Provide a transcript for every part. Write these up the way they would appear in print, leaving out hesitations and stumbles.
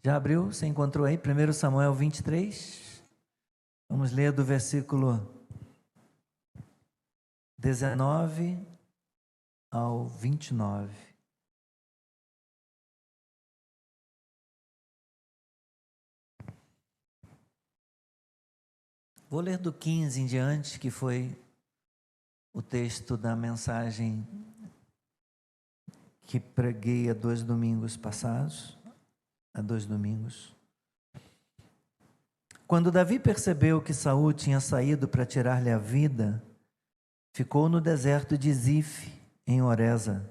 Já abriu? Você encontrou aí? 1 Samuel 23. Vamos ler do versículo 19 ao 29. Vou ler do 15 em diante, que foi o texto da mensagem que preguei há 2 domingos passados. Quando Davi percebeu que Saul tinha saído para tirar-lhe a vida, ficou no deserto de Zif, em Horesa.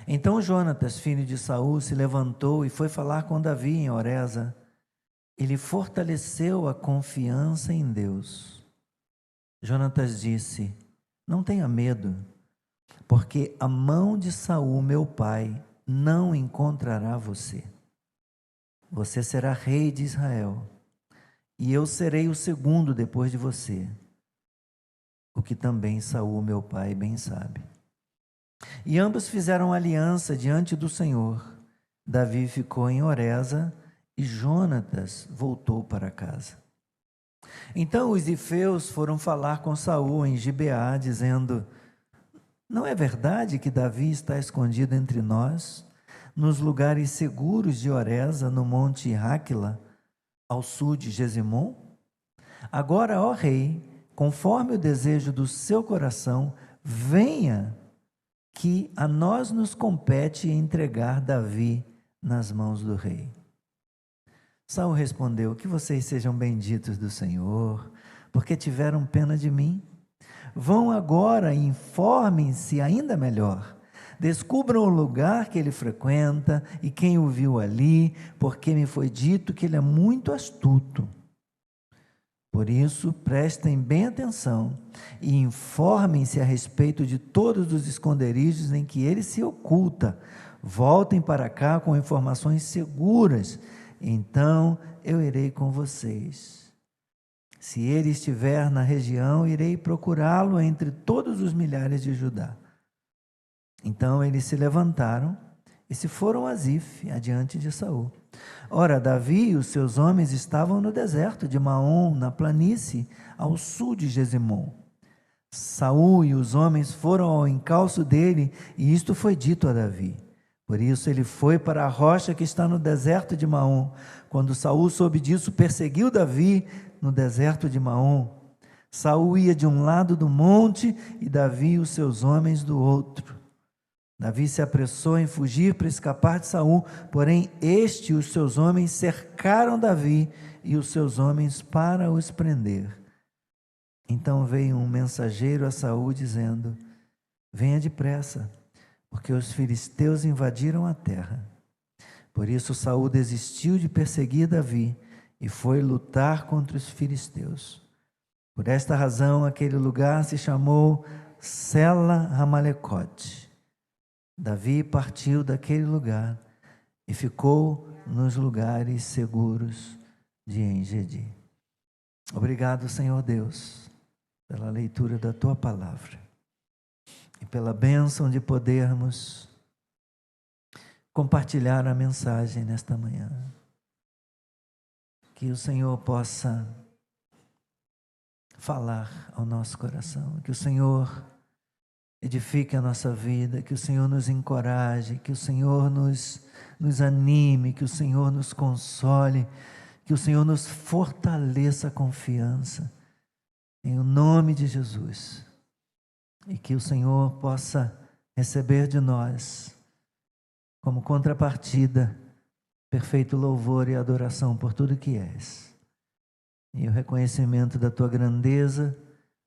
Então Jonatas, filho de Saul, se levantou e foi falar com Davi em Horesa. Ele fortaleceu a confiança em Deus. Jonatas disse: não tenha medo, porque a mão de Saul, meu pai, não encontrará você. Você será rei de Israel, e eu serei o segundo depois de você, o que também Saul, meu pai, bem sabe. E ambos fizeram aliança diante do Senhor. Davi ficou em Horesa e Jonatas voltou para casa. Então os zifeus foram falar com Saul em Gibeá, dizendo: não é verdade que Davi está escondido entre nós, nos lugares seguros de Horesa, no monte Haquila, ao sul de Gesimon? Agora, ó rei, conforme o desejo do seu coração, venha, que a nós nos compete entregar Davi nas mãos do rei. Saul respondeu: que vocês sejam benditos do Senhor, porque tiveram pena de mim. Vão agora e informem-se ainda melhor. Descubram o lugar que ele frequenta e quem o viu ali, porque me foi dito que ele é muito astuto. Por isso, prestem bem atenção e informem-se a respeito de todos os esconderijos em que ele se oculta. Voltem para cá com informações seguras, então eu irei com vocês. Se ele estiver na região, irei procurá-lo entre todos os milhares de Judá. Então eles se levantaram e se foram a Zif, adiante de Saul. Ora, Davi e os seus homens estavam no deserto de Maom, na planície, ao sul de Gesimon. Saul e os homens foram ao encalço dele, e isto foi dito a Davi. Por isso ele foi para a rocha que está no deserto de Maom. Quando Saul soube disso, perseguiu Davi no deserto de Maom. Saul ia de um lado do monte e Davi e os seus homens do outro. Davi se apressou em fugir para escapar de Saul, porém este e os seus homens cercaram Davi e os seus homens para os prender. Então veio um mensageiro a Saul dizendo: venha depressa, porque os filisteus invadiram a terra. Por isso Saul desistiu de perseguir Davi e foi lutar contra os filisteus. Por esta razão aquele lugar se chamou Sela Hamalecote. Davi partiu daquele lugar e ficou nos lugares seguros de En-Gedi. Obrigado, Senhor Deus, pela leitura da Tua Palavra e pela bênção de podermos compartilhar a mensagem nesta manhã. Que o Senhor possa falar ao nosso coração, que o Senhor edifique a nossa vida, que o Senhor nos encoraje, que o Senhor nos anime, que o Senhor nos console, que o Senhor nos fortaleça a confiança, em o nome de Jesus, e que o Senhor possa receber de nós, como contrapartida, perfeito louvor e adoração por tudo que és, e o reconhecimento da Tua grandeza,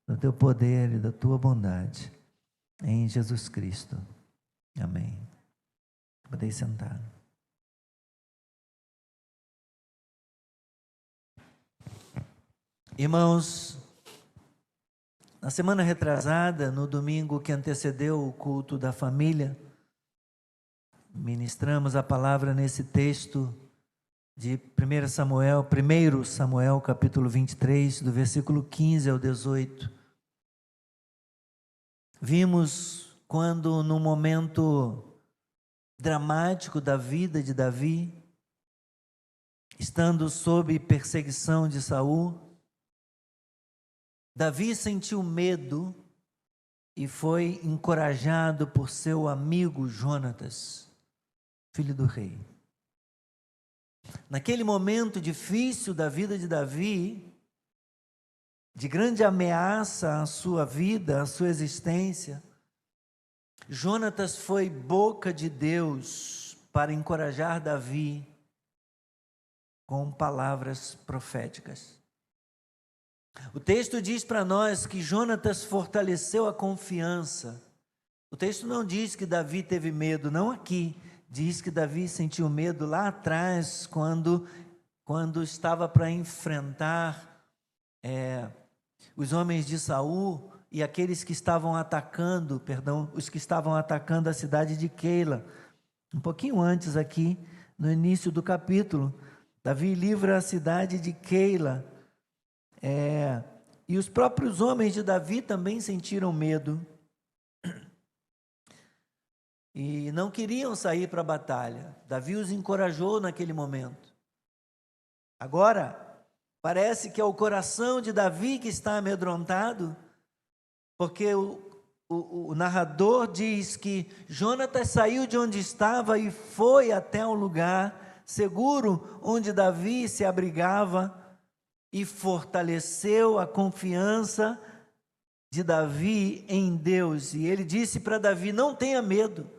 do Teu poder e da Tua bondade, em Jesus Cristo. Amém. Podem sentar. Irmãos, na semana retrasada, no domingo que antecedeu o culto da família, ministramos a palavra nesse texto de 1 Samuel capítulo 23, do versículo 15 ao 18. Vimos quando, no momento dramático da vida de Davi, estando sob perseguição de Saul, Davi sentiu medo e foi encorajado por seu amigo Jonatas, filho do rei. Naquele momento difícil da vida de Davi, de grande ameaça à sua vida, à sua existência, Jonatas foi boca de Deus para encorajar Davi com palavras proféticas. O texto diz para nós que Jonatas fortaleceu a confiança. O texto não diz que Davi teve medo, não aqui. Diz que Davi sentiu medo lá atrás, quando estava para enfrentar os homens de Saul e aqueles que estavam atacando, os que estavam atacando a cidade de Keila. Um pouquinho antes aqui, no início do capítulo, Davi livra a cidade de Keila. E os próprios homens de Davi também sentiram medo e não queriam sair para a batalha. Davi os encorajou naquele momento. Agora, parece que é o coração de Davi que está amedrontado, porque o narrador diz que Jonatas saiu de onde estava e foi até um lugar seguro onde Davi se abrigava e fortaleceu a confiança de Davi em Deus. E ele disse para Davi: não tenha medo.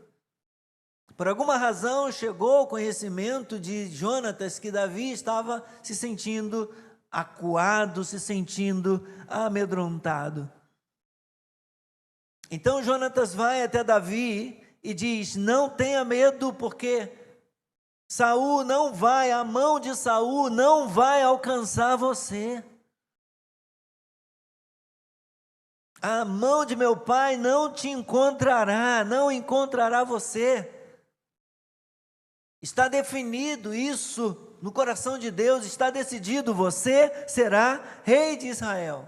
Por alguma razão chegou o conhecimento de Jonatas que Davi estava se sentindo acuado, se sentindo amedrontado. Então Jonatas vai até Davi e diz: não tenha medo, porque Saul não vai, a mão de Saul não vai alcançar você. A mão de meu pai não te encontrará, não encontrará você. Está definido isso no coração de Deus, está decidido, você será rei de Israel.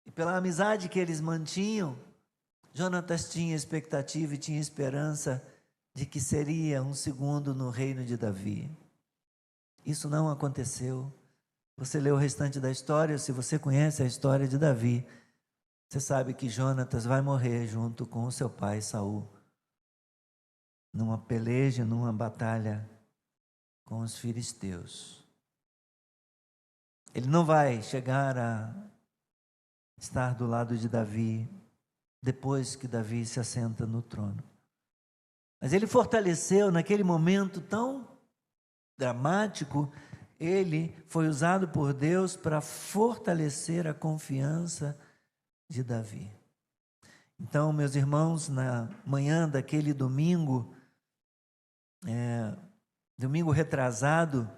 E pela amizade que eles mantinham, Jonatas tinha expectativa e tinha esperança de que seria um segundo no reino de Davi. Isso não aconteceu. Você lê o restante da história, se você conhece a história de Davi, você sabe que Jonatas vai morrer junto com o seu pai Saul, numa peleja, numa batalha com os filisteus. Ele não vai chegar a estar do lado de Davi depois que Davi se assenta no trono. Mas ele fortaleceu naquele momento tão dramático, ele foi usado por Deus para fortalecer a confiança de Davi. Então, meus irmãos, na manhã daquele domingo, domingo retrasado,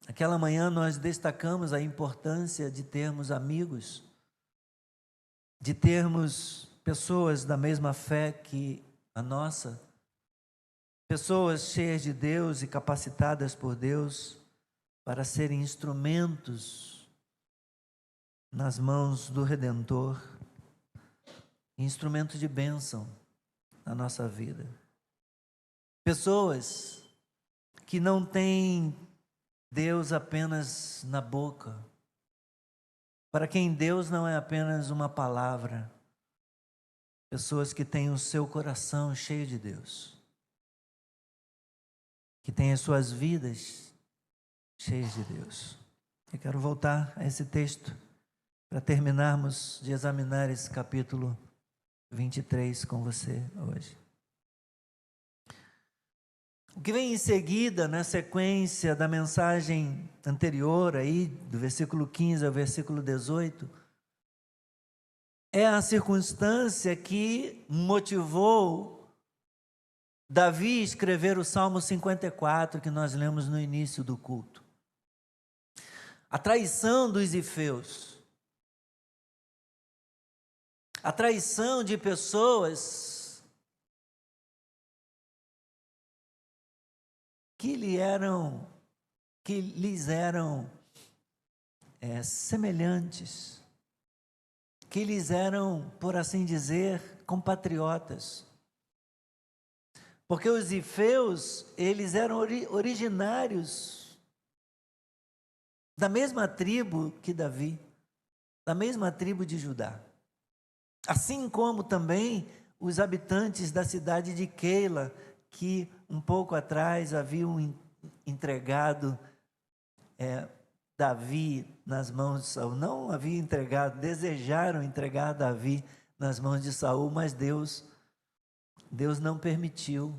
aquela manhã nós destacamos a importância de termos amigos, de termos pessoas da mesma fé que a nossa, pessoas cheias de Deus e capacitadas por Deus para serem instrumentos nas mãos do Redentor, instrumentos de bênção na nossa vida. Pessoas que não têm Deus apenas na boca, para quem Deus não é apenas uma palavra, pessoas que têm o seu coração cheio de Deus, que têm as suas vidas cheias de Deus. Eu quero voltar a esse texto para terminarmos de examinar esse capítulo 23 com você hoje. O que vem em seguida, na sequência da mensagem anterior, aí, do versículo 15 ao versículo 18, é a circunstância que motivou Davi a escrever o Salmo 54, que nós lemos no início do culto. A traição dos ifeus. A traição de pessoas que lhes eram semelhantes, que lhes eram, por assim dizer, compatriotas. Porque os zifeus, eles eram originários da mesma tribo que Davi, da mesma tribo de Judá. Assim como também os habitantes da cidade de Keila, que um pouco atrás haviam entregado Davi nas mãos de Saul. Não havia entregado, desejaram entregar Davi nas mãos de Saul, mas Deus não permitiu.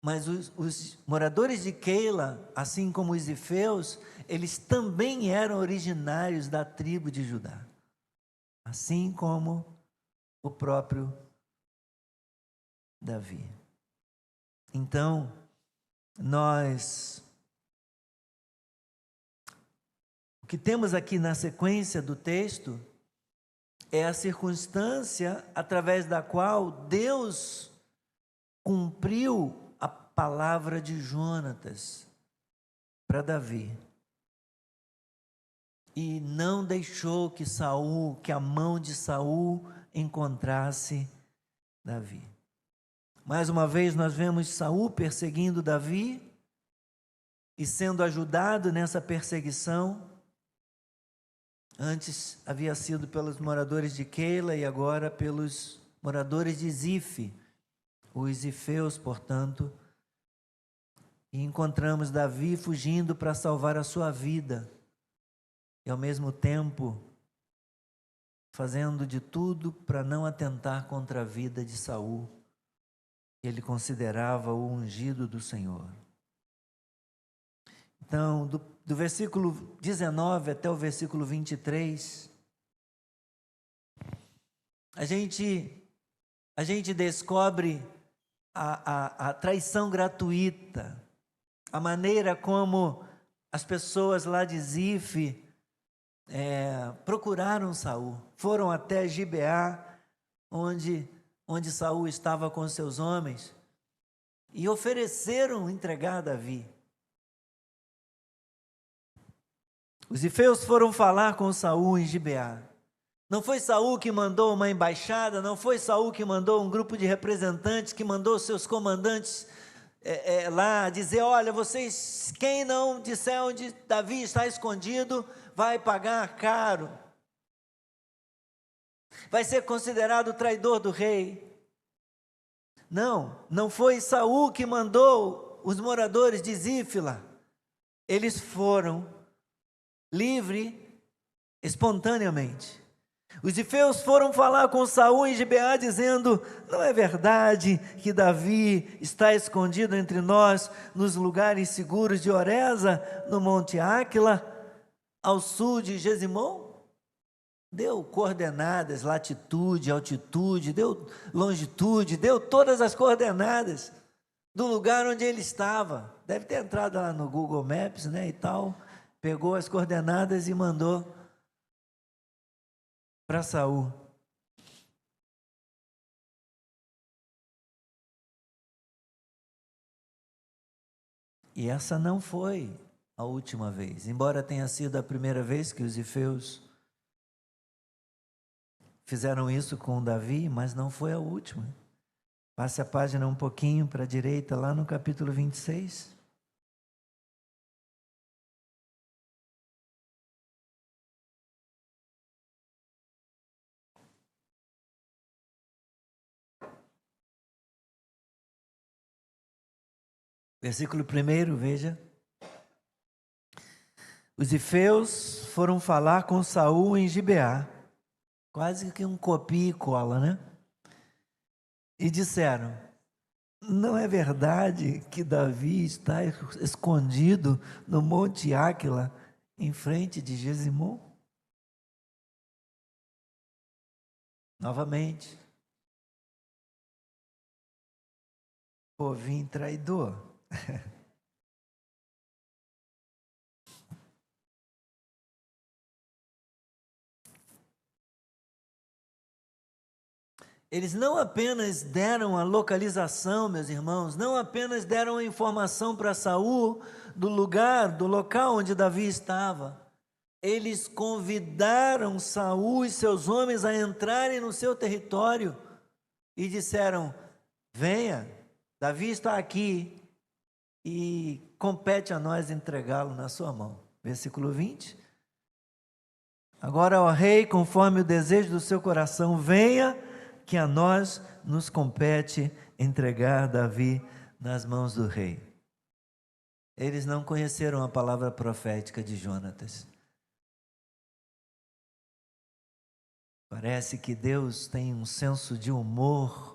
Mas os moradores de Keila, assim como os zifeus, eles também eram originários da tribo de Judá, assim como o próprio Davi. Então, o que temos aqui na sequência do texto é a circunstância através da qual Deus cumpriu a palavra de Jonatas para Davi. E não deixou que a mão de Saul encontrasse Davi. Mais uma vez nós vemos Saul perseguindo Davi e sendo ajudado nessa perseguição. Antes havia sido pelos moradores de Keila e agora pelos moradores de Zif, os zifeus, portanto. E encontramos Davi fugindo para salvar a sua vida e ao mesmo tempo fazendo de tudo para não atentar contra a vida de Saul, que ele considerava o ungido do Senhor. Então, do versículo 19 até o versículo 23, a gente descobre a traição gratuita, a maneira como as pessoas lá de Zif procuraram Saul, foram até Gibeá, onde Saul estava com seus homens, e ofereceram entregar Davi. Os zifeus foram falar com Saul em Gibeá. Não foi Saul que mandou uma embaixada, não foi Saul que mandou um grupo de representantes, que mandou seus comandantes lá dizer: olha, vocês, quem não disser onde Davi está escondido, vai pagar caro, vai ser considerado traidor do rei. Não foi Saul que mandou os moradores de Zífila. Eles foram livre, espontaneamente. Os zifeus foram falar com Saul em Gibeá, dizendo: não é verdade que Davi está escondido entre nós, nos lugares seguros de Oreza, no monte Áquila, ao sul de Gesimon? Deu coordenadas, latitude, altitude, deu longitude, deu todas as coordenadas do lugar onde ele estava. Deve ter entrado lá no Google Maps, né, e tal, pegou as coordenadas e mandou para Saul. E essa não foi a última vez, embora tenha sido a primeira vez que os zifeus fizeram isso com Davi, mas não foi a última. Passe a página um pouquinho para a direita, lá no capítulo 26. Versículo 1, veja. Os zifeus foram falar com Saul em Gibeá, quase que um copia e cola, né? E disseram: não é verdade que Davi está escondido no monte Áquila, em frente de Gesimon? Novamente, povinho traidor. Eles não apenas deram a localização, meus irmãos, não apenas deram a informação para Saul do local onde Davi estava. Eles convidaram Saul e seus homens a entrarem no seu território e disseram: venha, Davi está aqui e compete a nós entregá-lo na sua mão. Versículo 20. Agora, ó rei, conforme o desejo do seu coração, venha, que a nós nos compete entregar Davi nas mãos do rei. Eles não conheceram a palavra profética de Jonatas. Parece que Deus tem um senso de humor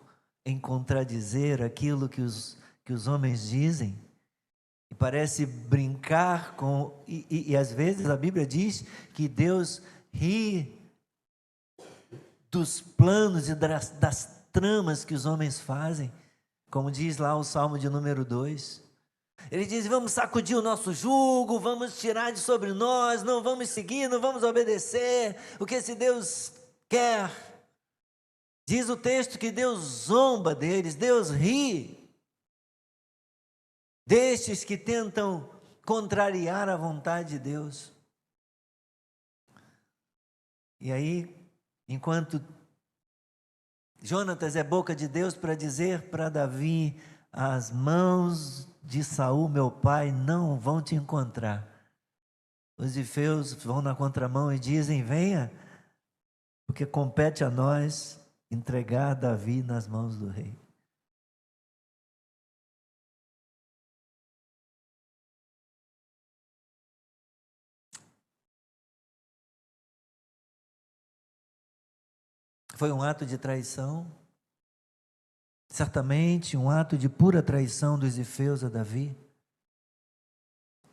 em contradizer aquilo que os homens dizem. E parece brincar com... E às vezes a Bíblia diz que Deus ri dos planos e das tramas que os homens fazem. Como diz lá o Salmo de número 2. Ele diz, vamos sacudir o nosso jugo, vamos tirar de sobre nós, não vamos seguir, não vamos obedecer o que esse Deus quer. Diz o texto que Deus zomba deles, Deus ri destes que tentam contrariar a vontade de Deus. E aí, enquanto Jonatas é boca de Deus para dizer para Davi, as mãos de Saul, meu pai, não vão te encontrar. Os ifeus vão na contramão e dizem, venha, porque compete a nós entregar Davi nas mãos do rei. Foi um ato de traição, certamente um ato de pura traição dos ifeus a Davi,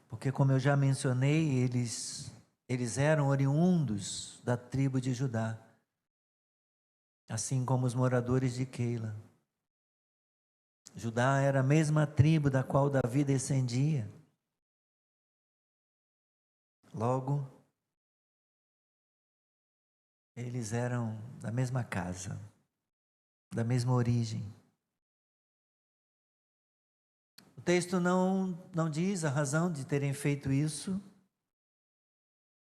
porque como eu já mencionei, eles eram oriundos da tribo de Judá, assim como os moradores de Keila. Judá era a mesma tribo da qual Davi descendia. Logo, eles eram da mesma casa, da mesma origem. O texto não diz a razão de terem feito isso,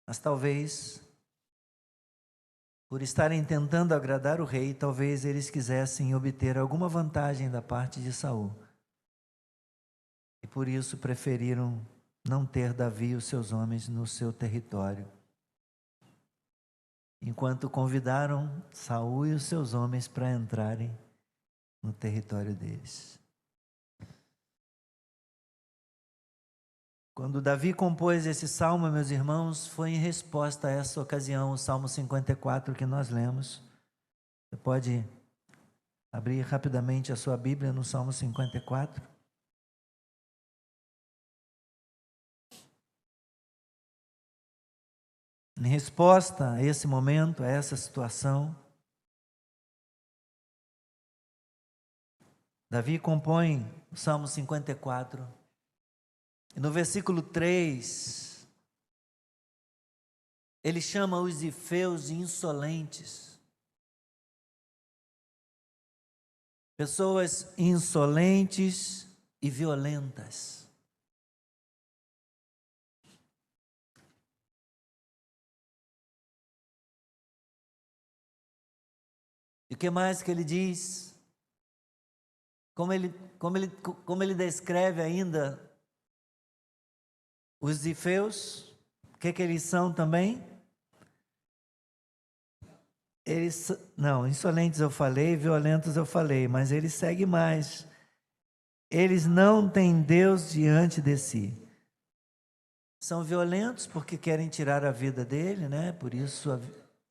mas talvez, por estarem tentando agradar o rei, talvez eles quisessem obter alguma vantagem da parte de Saul. E por isso preferiram não ter Davi e os seus homens no seu território, enquanto convidaram Saul e os seus homens para entrarem no território deles. Quando Davi compôs esse salmo, meus irmãos, foi em resposta a essa ocasião, o Salmo 54 que nós lemos. Você pode abrir rapidamente a sua Bíblia no Salmo 54. Em resposta a esse momento, a essa situação, Davi compõe o Salmo 54. E no versículo 3, ele chama os ifeus de insolentes. Pessoas insolentes e violentas. E o que mais que ele diz? Como ele descreve ainda os ifeus, o que eles são também? Insolentes eu falei, violentos eu falei, mas ele segue mais. Eles não têm Deus diante de si. São violentos porque querem tirar a vida dele, né? Por isso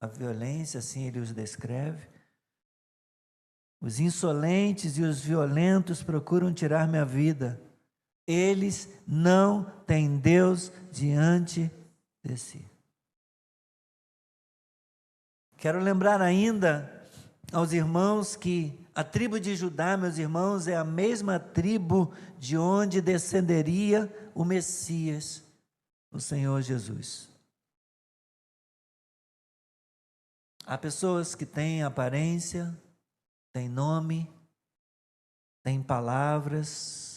a violência, assim ele os descreve. Os insolentes e os violentos procuram tirar minha vida. Eles não têm Deus diante de si. Quero lembrar ainda aos irmãos que a tribo de Judá, meus irmãos, é a mesma tribo de onde descenderia o Messias, o Senhor Jesus. Há pessoas que têm aparência, têm nome, têm palavras,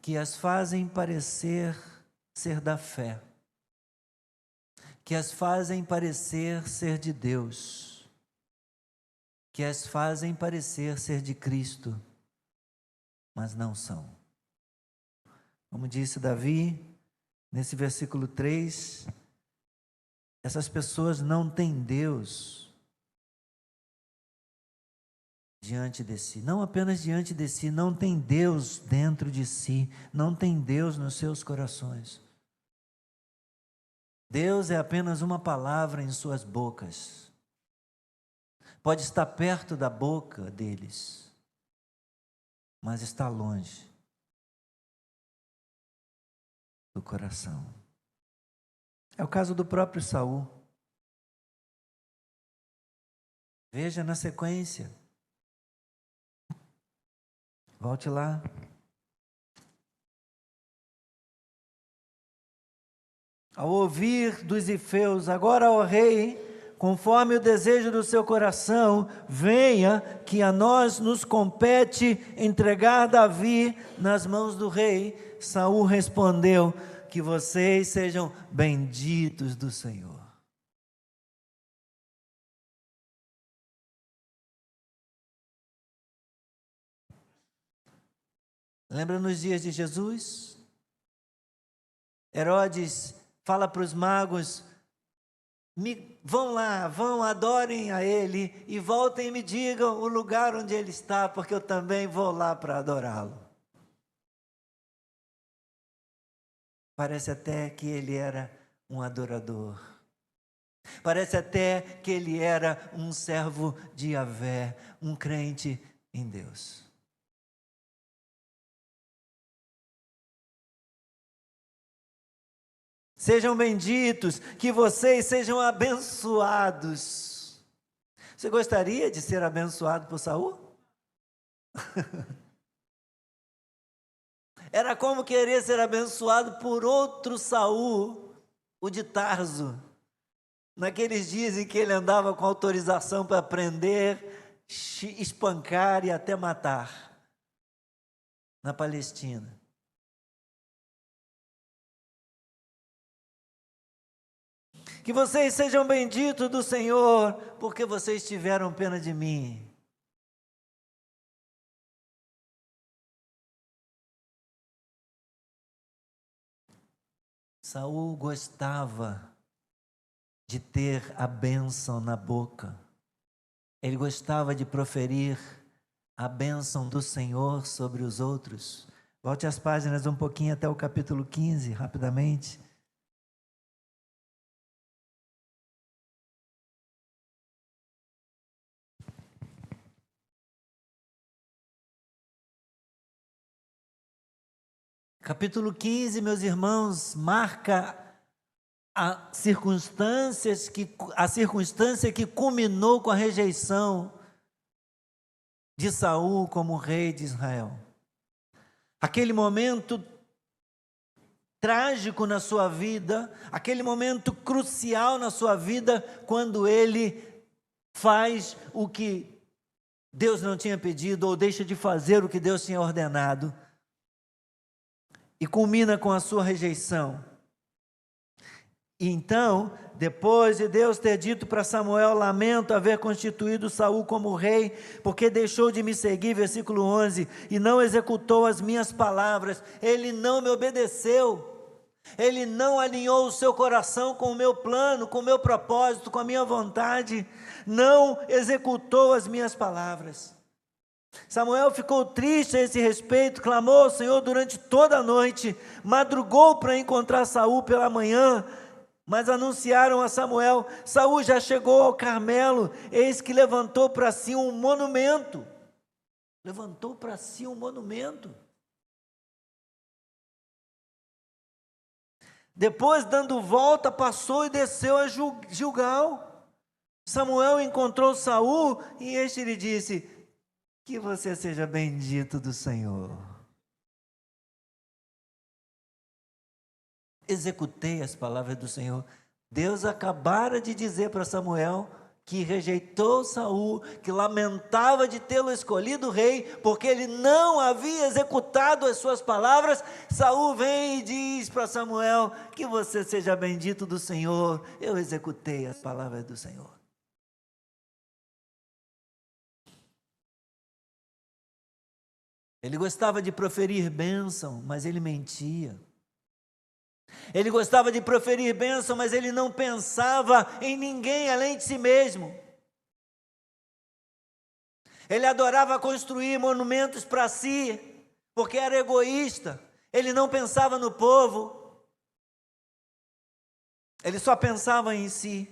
que as fazem parecer ser da fé, que as fazem parecer ser de Deus, que as fazem parecer ser de Cristo, mas não são. Como disse Davi, nesse versículo 3, essas pessoas não têm Deus diante de si, não apenas diante de si, não tem Deus dentro de si, não tem Deus nos seus corações. Deus é apenas uma palavra em suas bocas. Pode estar perto da boca deles, mas está longe do coração. É o caso do próprio Saul. Veja na sequência. Volte lá. Ao ouvir dos zifeus, agora, ó rei, conforme o desejo do seu coração, venha que a nós nos compete entregar Davi nas mãos do rei. Saul respondeu: que vocês sejam benditos do Senhor. Lembra nos dias de Jesus? Herodes fala para os magos: vão lá, vão, adorem a ele e voltem e me digam o lugar onde ele está, porque eu também vou lá para adorá-lo. Parece até que ele era um adorador. Parece até que ele era um servo de Yahvé, um crente em Deus. Sejam benditos, que vocês sejam abençoados. Você gostaria de ser abençoado por Saul? Era como querer ser abençoado por outro Saul, o de Tarso. Naqueles dias em que ele andava com autorização para prender, espancar e até matar, na Palestina. Que vocês sejam benditos do Senhor, porque vocês tiveram pena de mim. Saul gostava de ter a bênção na boca. Ele gostava de proferir a bênção do Senhor sobre os outros. Volte as páginas um pouquinho até o capítulo 15, rapidamente. Capítulo 15, meus irmãos, marca a circunstância que culminou com a rejeição de Saul como rei de Israel. Aquele momento trágico na sua vida, aquele momento crucial na sua vida, quando ele faz o que Deus não tinha pedido, ou deixa de fazer o que Deus tinha ordenado, e culmina com a sua rejeição. E então, depois de Deus ter dito para Samuel: lamento haver constituído Saul como rei, porque deixou de me seguir, versículo 11, e não executou as minhas palavras, ele não me obedeceu, ele não alinhou o seu coração com o meu plano, com o meu propósito, com a minha vontade, não executou as minhas palavras. Samuel ficou triste a esse respeito, clamou ao Senhor durante toda a noite, madrugou para encontrar Saul pela manhã, mas anunciaram a Samuel: Saul já chegou ao Carmelo, eis que levantou para si um monumento. Levantou para si um monumento. Depois, dando volta, passou e desceu a Gilgal. Samuel encontrou Saul e este lhe disse: que você seja bendito do Senhor. Executei as palavras do Senhor. Deus acabara de dizer para Samuel que rejeitou Saul, que lamentava de tê-lo escolhido rei, porque ele não havia executado as suas palavras. Saul vem e diz para Samuel: que você seja bendito do Senhor. Eu executei as palavras do Senhor. Ele gostava de proferir bênção, mas ele mentia. Ele gostava de proferir bênção, mas ele não pensava em ninguém além de si mesmo. Ele adorava construir monumentos para si, porque era egoísta. Ele não pensava no povo. Ele só pensava em si.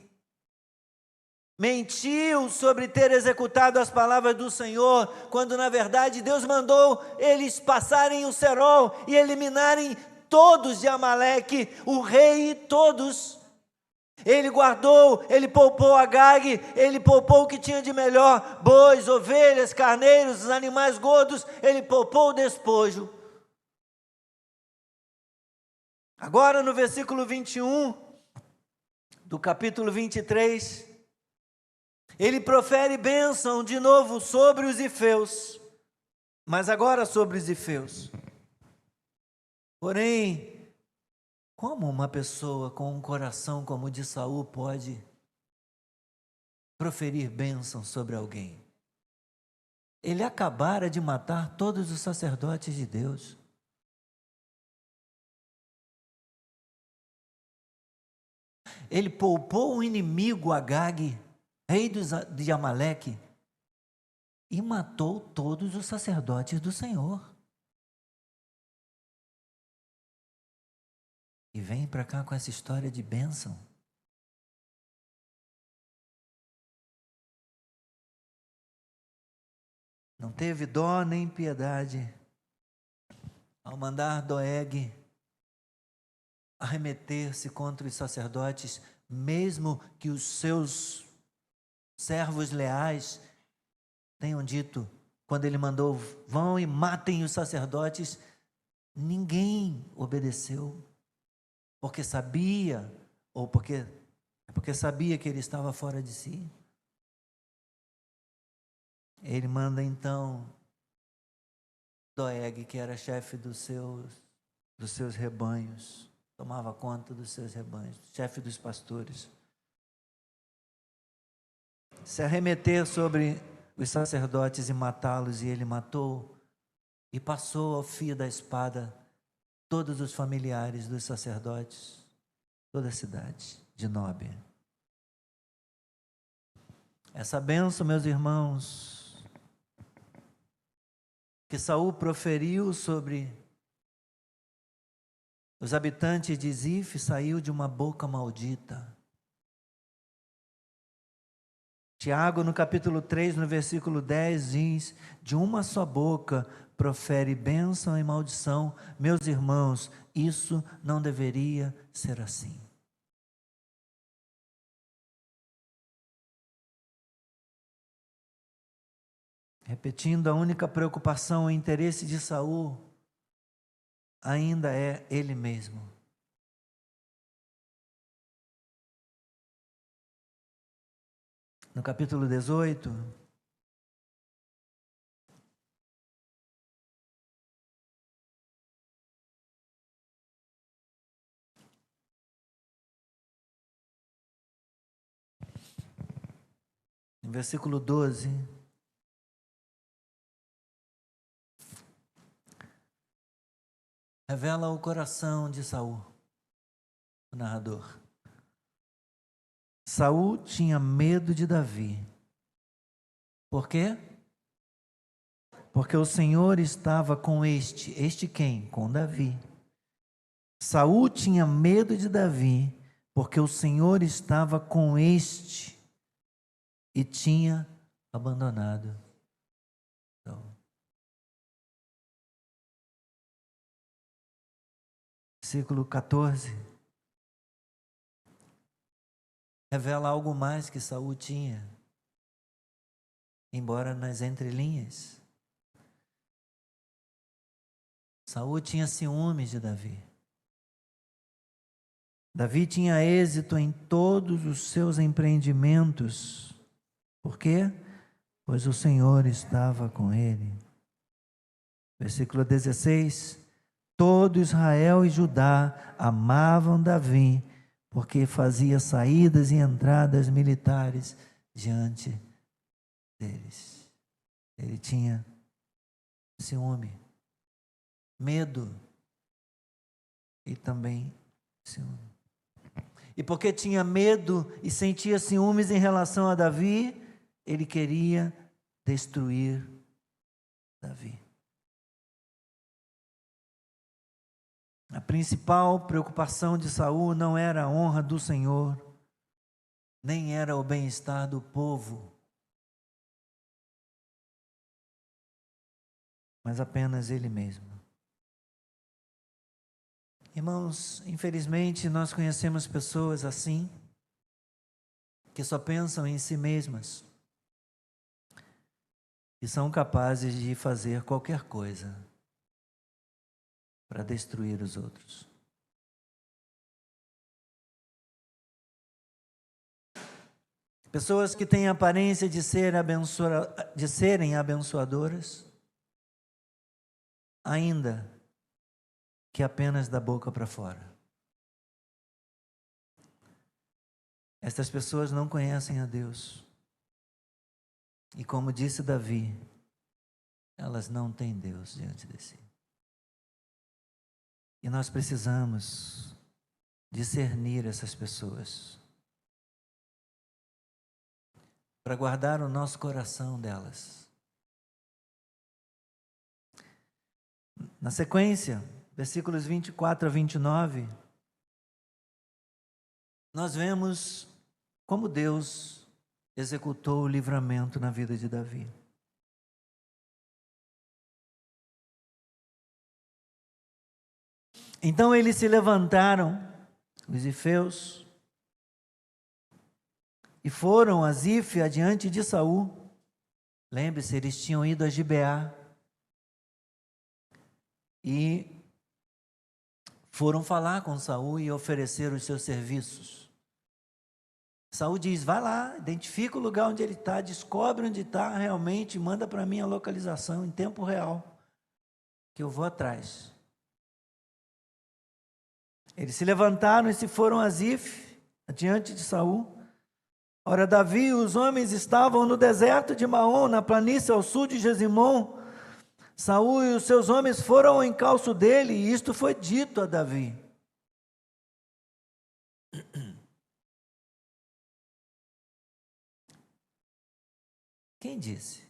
Mentiu sobre ter executado as palavras do Senhor, quando na verdade Deus mandou eles passarem o Serol e eliminarem todos de Amaleque, o rei e todos. Ele guardou, ele poupou Agag, ele poupou o que tinha de melhor, bois, ovelhas, carneiros, os animais gordos, ele poupou o despojo. Agora no versículo 21 do capítulo 23, ele profere bênção de novo sobre os ifeus, mas agora sobre os ifeus. Porém, como uma pessoa com um coração como o de Saul pode proferir bênção sobre alguém? Ele acabara de matar todos os sacerdotes de Deus. Ele poupou o inimigo Agag, rei de Amaleque, e matou todos os sacerdotes do Senhor. E vem para cá com essa história de bênção. Não teve dó nem piedade ao mandar Doeg arremeter-se contra os sacerdotes, mesmo que os seus servos leais tenham dito, quando ele mandou, vão e matem os sacerdotes, ninguém obedeceu, porque sabia, ou porque sabia que ele estava fora de si. Ele manda então Doeg, que era chefe dos seus rebanhos, tomava conta dos seus rebanhos, chefe dos pastores, se arremeter sobre os sacerdotes e matá-los, e ele matou, e passou ao fio da espada todos os familiares dos sacerdotes, toda a cidade de Nob. Essa bênção, meus irmãos, que Saul proferiu sobre os habitantes de Zif, saiu de uma boca maldita. Tiago, no capítulo 3, no versículo 10, diz, de uma só boca profere bênção e maldição. Meus irmãos, isso não deveria ser assim. Repetindo, a única preocupação e interesse de Saul ainda é ele mesmo. No capítulo 18, no versículo 12, revela o coração de Saul, o narrador. Saul tinha medo de Davi. Por quê? Porque o Senhor estava com este quem? Com Davi. Saul tinha medo de Davi, porque o Senhor estava com este e tinha abandonado. Então, versículo 14 revela algo mais que Saul tinha, embora nas entrelinhas. Saul tinha ciúmes de Davi. Davi tinha êxito em todos os seus empreendimentos. Por quê? Pois o Senhor estava com ele. Versículo 16. Todo Israel e Judá amavam Davi, porque fazia saídas e entradas militares diante deles. Ele tinha ciúme, medo e também ciúme. E porque tinha medo e sentia ciúmes em relação a Davi, ele queria destruir Davi. A principal preocupação de Saul não era a honra do Senhor, nem era o bem-estar do povo, mas apenas ele mesmo. Irmãos, infelizmente nós conhecemos pessoas assim, que só pensam em si mesmas e são capazes de fazer qualquer coisa para destruir os outros. Pessoas que têm aparência de serem abençoadoras, ainda que apenas da boca para fora. Estas pessoas não conhecem a Deus. E como disse Davi, elas não têm Deus diante de si. E nós precisamos discernir essas pessoas, para guardar o nosso coração delas. Na sequência, versículos 24 a 29, nós vemos como Deus executou o livramento na vida de Davi. Então eles se levantaram, os zifeus, e foram a Zif adiante de Saul. Lembre-se, eles tinham ido a Gibeá e foram falar com Saul e oferecer os seus serviços. Saul diz: vai lá, identifica o lugar onde ele está, descobre onde está realmente, manda para mim a localização em tempo real, que eu vou atrás. Eles se levantaram e se foram a Zif, adiante de Saul. Ora, Davi e os homens estavam no deserto de Maom, na planície ao sul de Gesimom. Saul e os seus homens foram ao encalço dele, e isto foi dito a Davi. Quem disse?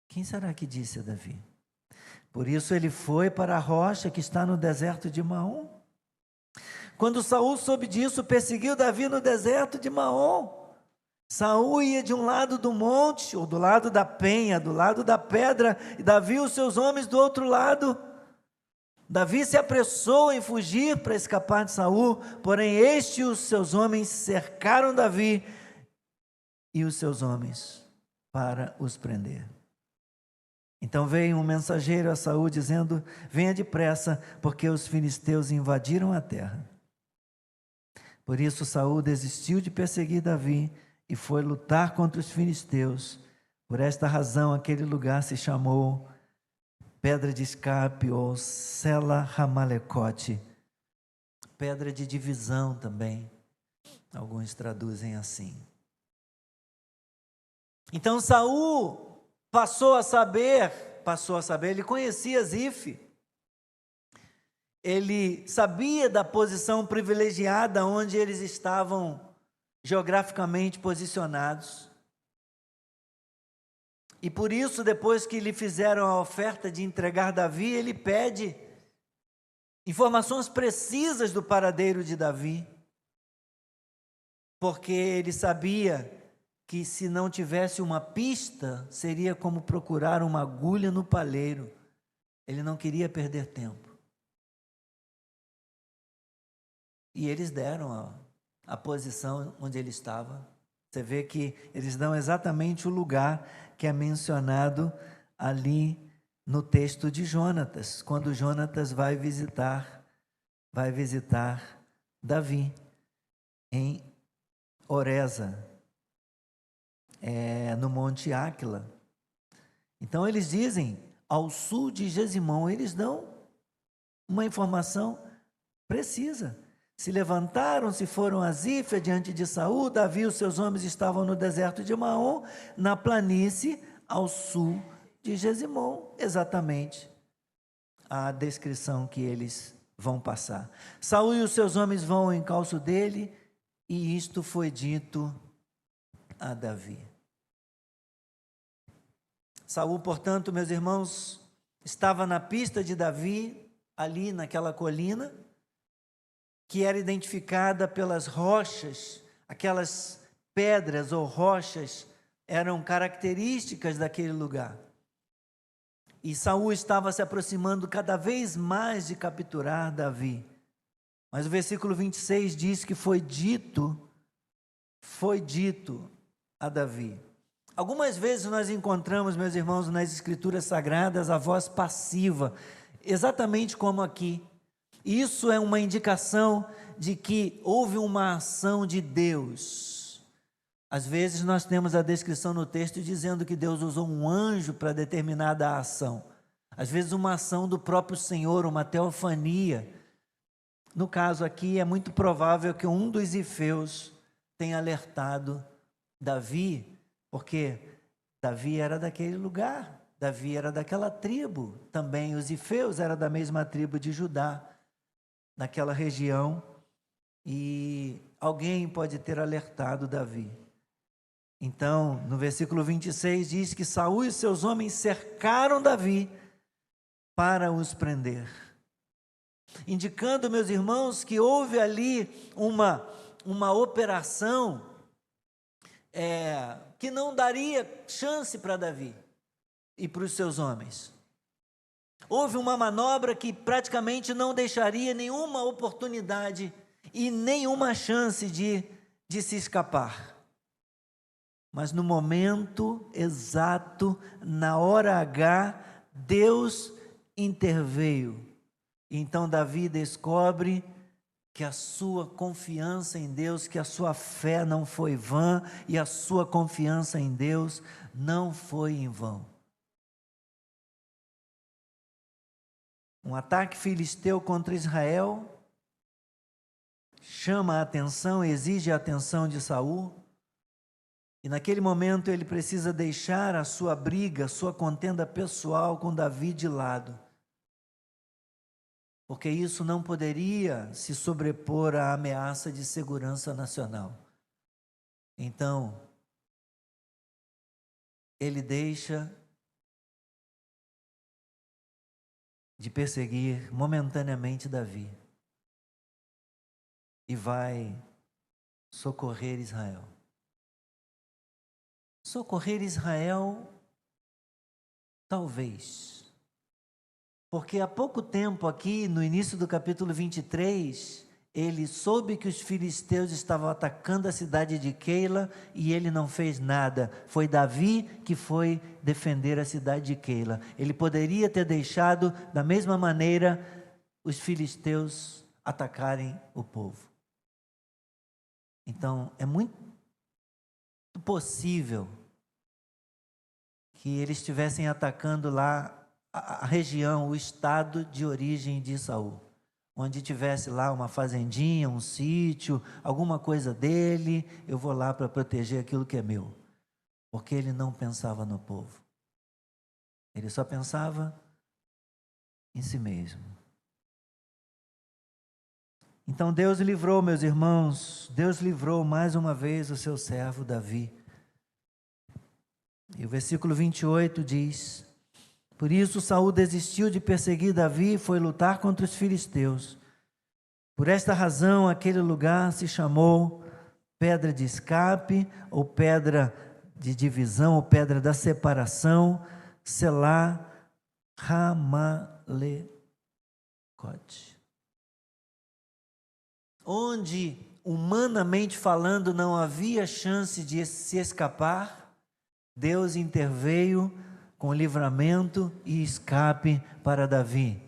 Quem será que disse a Davi? Por isso ele foi para a rocha que está no deserto de Maom. Quando Saul soube disso, perseguiu Davi no deserto de Maom. Saul ia de um lado do monte, ou do lado da penha, do lado da pedra, e Davi e os seus homens do outro lado. Davi se apressou em fugir para escapar de Saul, porém este e os seus homens cercaram Davi e os seus homens para os prender. Então veio um mensageiro a Saul dizendo: venha depressa, porque os filisteus invadiram a terra. Por isso Saul desistiu de perseguir Davi e foi lutar contra os filisteus. Por esta razão aquele lugar se chamou Pedra de Escape ou Sela Ramalecote, pedra de divisão também, alguns traduzem assim. Então Saul passou a saber, ele conhecia Zif, ele sabia da posição privilegiada onde eles estavam geograficamente posicionados, e por isso, depois que lhe fizeram a oferta de entregar Davi, ele pede informações precisas do paradeiro de Davi, porque ele sabia que se não tivesse uma pista, seria como procurar uma agulha no palheiro. Ele não queria perder tempo. E eles deram a posição onde ele estava. Você vê que eles dão exatamente o lugar que é mencionado ali no texto de Jonatas, quando Jonatas vai visitar Davi em Oreza, no Monte Áquila. Então eles dizem, ao sul de Gesimom, eles dão uma informação precisa. se levantaram, se foram a Zífia diante de Saul. Davi e os seus homens estavam no deserto de Maom, na planície ao sul de Gesimom, exatamente a descrição que eles vão passar. Saul e os seus homens vão ao encalço dele, e isto foi dito a Davi. Saul, portanto, meus irmãos, estava na pista de Davi, ali naquela colina, que era identificada pelas rochas. Aquelas pedras ou rochas eram características daquele lugar. E Saul estava se aproximando cada vez mais de capturar Davi. Mas o versículo 26 diz que foi dito a Davi. Algumas vezes nós encontramos, meus irmãos, nas Escrituras Sagradas, a voz passiva, exatamente como aqui. Isso é uma indicação de que houve uma ação de Deus. Às vezes nós temos a descrição no texto dizendo que Deus usou um anjo para determinada ação. Às vezes uma ação do próprio Senhor, uma teofania. No caso aqui é muito provável que um dos ifeus tenha alertado Davi, porque Davi era daquele lugar, Davi era daquela tribo. Também os ifeus eram da mesma tribo de Judá, naquela região, e alguém pode ter alertado Davi. Então, no versículo 26 diz que Saul e seus homens cercaram Davi para os prender, indicando, meus irmãos, que houve ali uma operação que não daria chance para Davi e para os seus homens. Houve uma manobra que praticamente não deixaria nenhuma oportunidade e nenhuma chance de se escapar. Mas no momento exato, na hora H, Deus interveio. Então Davi descobre que a sua confiança em Deus, que a sua fé não foi vã, e a sua confiança em Deus não foi em vão. Um ataque filisteu contra Israel chama a atenção, exige a atenção de Saul, e naquele momento ele precisa deixar a sua briga, a sua contenda pessoal com Davi de lado, porque isso não poderia se sobrepor à ameaça de segurança nacional. Então, ele deixa de perseguir momentaneamente Davi e vai socorrer Israel. Socorrer Israel, talvez. Porque há pouco tempo aqui, no início do capítulo 23, ele soube que os filisteus estavam atacando a cidade de Keila e ele não fez nada. Foi Davi que foi defender a cidade de Keila. Ele poderia ter deixado, da mesma maneira, os filisteus atacarem o povo. Então, é muito possível que eles estivessem atacando lá a região, o estado de origem de Saul, onde tivesse lá uma fazendinha, um sítio, alguma coisa dele, eu vou lá para proteger aquilo que é meu, porque ele não pensava no povo, ele só pensava em si mesmo. Então Deus livrou, meus irmãos, Deus livrou mais uma vez o seu servo Davi. E o versículo 28 diz: por isso Saul desistiu de perseguir Davi e foi lutar contra os filisteus. Por esta razão, aquele lugar se chamou Pedra de Escape, ou Pedra de Divisão, ou Pedra da Separação, Selá Ramalekot. Onde, humanamente falando, não havia chance de se escapar, Deus interveio com livramento e escape para Davi.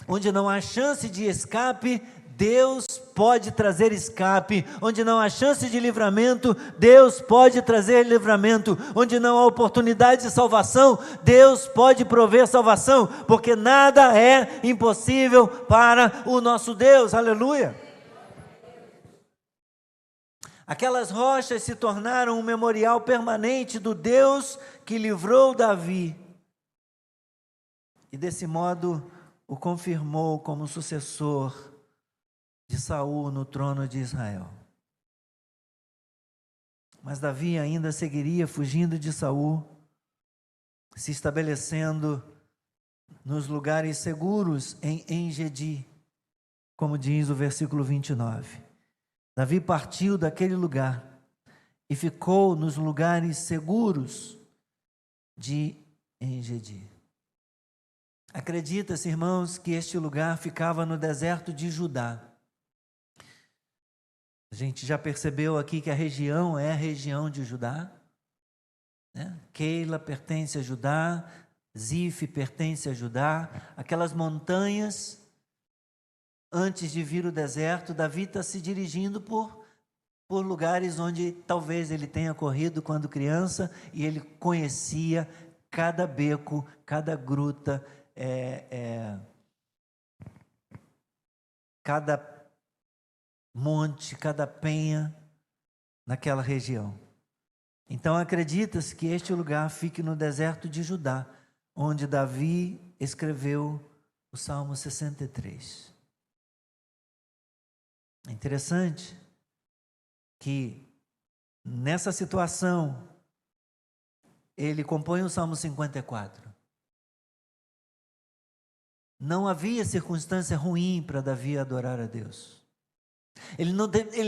Onde não há chance de escape, Deus pode trazer escape. Onde não há chance de livramento, Deus pode trazer livramento. Onde não há oportunidade de salvação, Deus pode prover salvação, porque nada é impossível para o nosso Deus. Aleluia! Aquelas rochas se tornaram um memorial permanente do Deus que livrou Davi. E desse modo o confirmou como sucessor de Saul no trono de Israel. Mas Davi ainda seguiria fugindo de Saul, se estabelecendo nos lugares seguros em En-Gedi, como diz o versículo 29. Davi partiu daquele lugar e ficou nos lugares seguros de En-Gedi. Acredita-se, irmãos, que este lugar ficava no deserto de Judá. A gente já percebeu aqui que a região é a região de Judá, né? Keila pertence a Judá, Zif pertence a Judá. Aquelas montanhas, antes de vir o deserto, Davi está se dirigindo por lugares onde talvez ele tenha corrido quando criança, e ele conhecia cada beco, cada gruta, cada monte, cada penha naquela região. Então acredita-se que este lugar fique no deserto de Judá, onde Davi escreveu o Salmo 63. É interessante que nessa situação ele compõe o Salmo 54. Não havia circunstância ruim para Davi adorar a Deus. Ele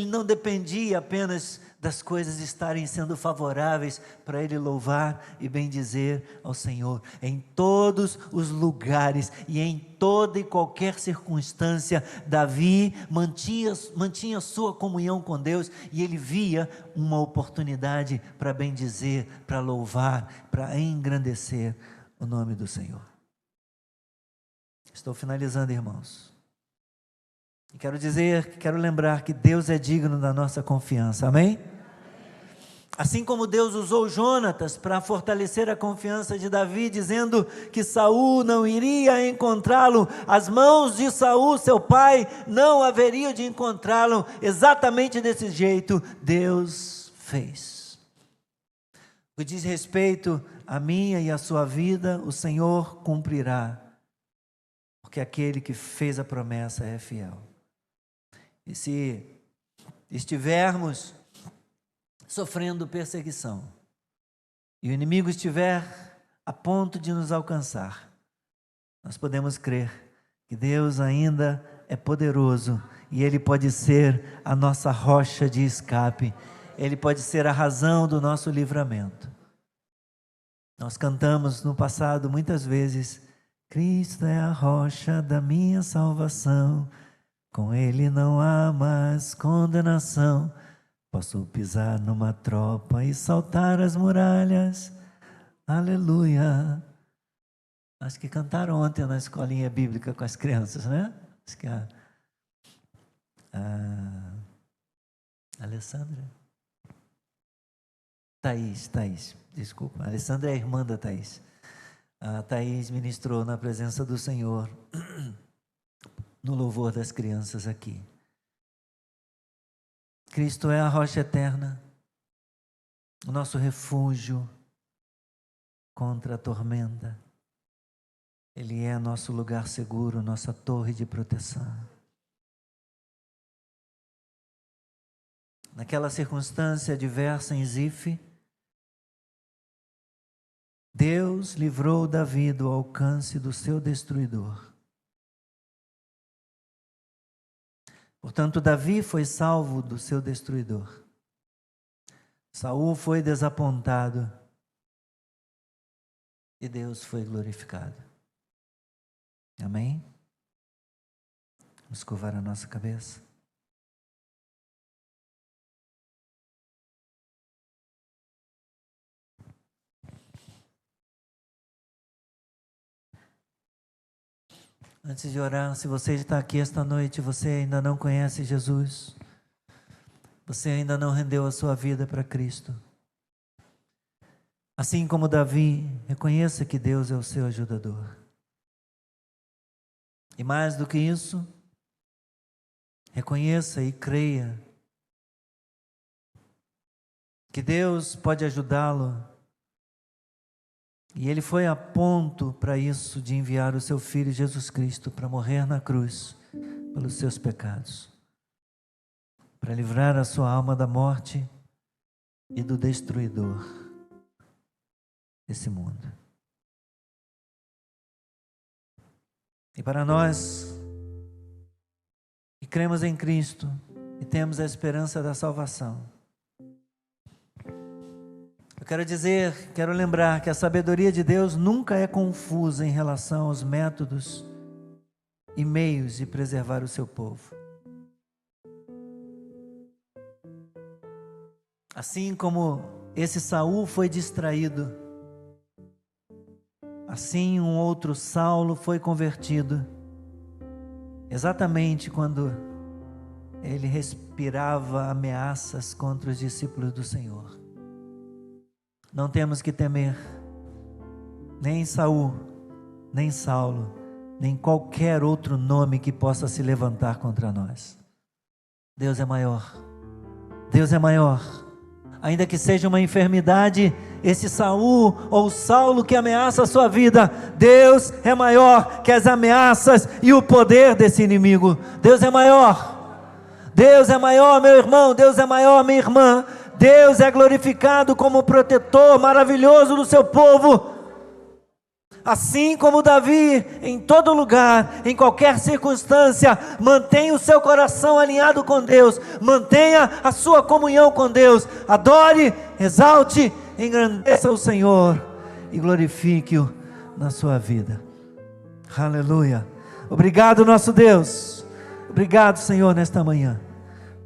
não dependia apenas das coisas estarem sendo favoráveis para ele louvar e bendizer ao Senhor. Em todos os lugares e em toda e qualquer circunstância, Davi mantinha sua comunhão com Deus, e ele via uma oportunidade para bendizer, para louvar, para engrandecer o nome do Senhor. Estou finalizando, irmãos. Quero lembrar que Deus é digno da nossa confiança, amém? Assim como Deus usou Jonatas para fortalecer a confiança de Davi, dizendo que Saul não iria encontrá-lo, as mãos de Saul, seu pai, não haveriam de encontrá-lo, exatamente desse jeito Deus fez. O que diz respeito à minha e à sua vida, o Senhor cumprirá, porque aquele que fez a promessa é fiel. E se estivermos sofrendo perseguição e o inimigo estiver a ponto de nos alcançar, nós podemos crer que Deus ainda é poderoso e Ele pode ser a nossa rocha de escape, Ele pode ser a razão do nosso livramento. Nós cantamos no passado muitas vezes: Cristo é a rocha da minha salvação, com Ele não há mais condenação. Posso pisar numa tropa e saltar as muralhas. Aleluia. Acho que cantaram ontem na escolinha bíblica com as crianças, né? Acho que a Alessandra. Thaís, desculpa. A Alessandra é a irmã da Thaís. A Thaís ministrou na presença do Senhor no louvor das crianças aqui. Cristo é a rocha eterna, o nosso refúgio contra a tormenta. Ele é nosso lugar seguro, nossa torre de proteção. Naquela circunstância adversa em Zif, Deus livrou Davi do alcance do seu destruidor. Portanto, Davi foi salvo do seu destruidor. Saul foi desapontado e Deus foi glorificado. Amém? Vamos curvar a nossa cabeça. Antes de orar, se você está aqui esta noite, você ainda não conhece Jesus, você ainda não rendeu a sua vida para Cristo. Assim como Davi, reconheça que Deus é o seu ajudador. E mais do que isso, reconheça e creia que Deus pode ajudá-lo. E Ele foi a ponto para isso de enviar o seu Filho Jesus Cristo para morrer na cruz pelos seus pecados, para livrar a sua alma da morte e do destruidor desse mundo. E para nós que cremos em Cristo e temos a esperança da salvação, eu quero lembrar que a sabedoria de Deus nunca é confusa em relação aos métodos e meios de preservar o seu povo. Assim como esse Saul foi distraído, assim um outro Saulo foi convertido, exatamente quando ele respirava ameaças contra os discípulos do Senhor. Não temos que temer nem Saul, nem Saulo, nem qualquer outro nome que possa se levantar contra nós. Deus é maior. Deus é maior. Ainda que seja uma enfermidade, esse Saul ou Saulo que ameaça a sua vida, Deus é maior que as ameaças e o poder desse inimigo. Deus é maior. Deus é maior, meu irmão. Deus é maior, minha irmã. Deus é glorificado como protetor maravilhoso do seu povo. Assim como Davi, em todo lugar, em qualquer circunstância, mantenha o seu coração alinhado com Deus, mantenha a sua comunhão com Deus, adore, exalte, engrandeça o Senhor e glorifique-o na sua vida. Aleluia. Obrigado, nosso Deus. Obrigado, Senhor, nesta manhã,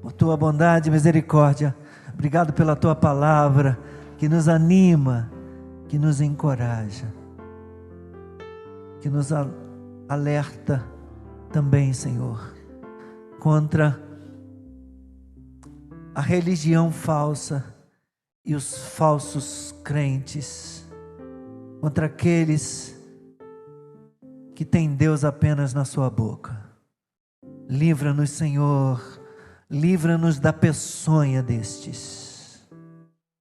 por tua bondade e misericórdia. Obrigado pela tua palavra que nos anima, que nos encoraja, que nos alerta também, Senhor, contra a religião falsa e os falsos crentes, contra aqueles que têm Deus apenas na sua boca. Livra-nos, Senhor, livra-nos da peçonha destes.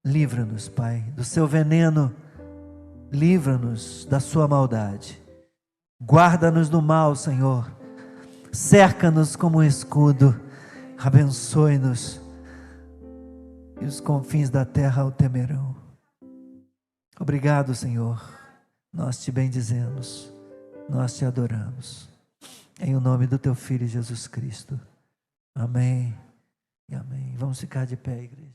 Livra-nos, Pai, do seu veneno. Livra-nos da sua maldade. Guarda-nos do mal, Senhor. Cerca-nos como um escudo. Abençoe-nos. E os confins da terra o temerão. Obrigado, Senhor. Nós te bendizemos. Nós te adoramos. Em o nome do teu Filho Jesus Cristo. Amém e amém. Vamos ficar de pé, igreja.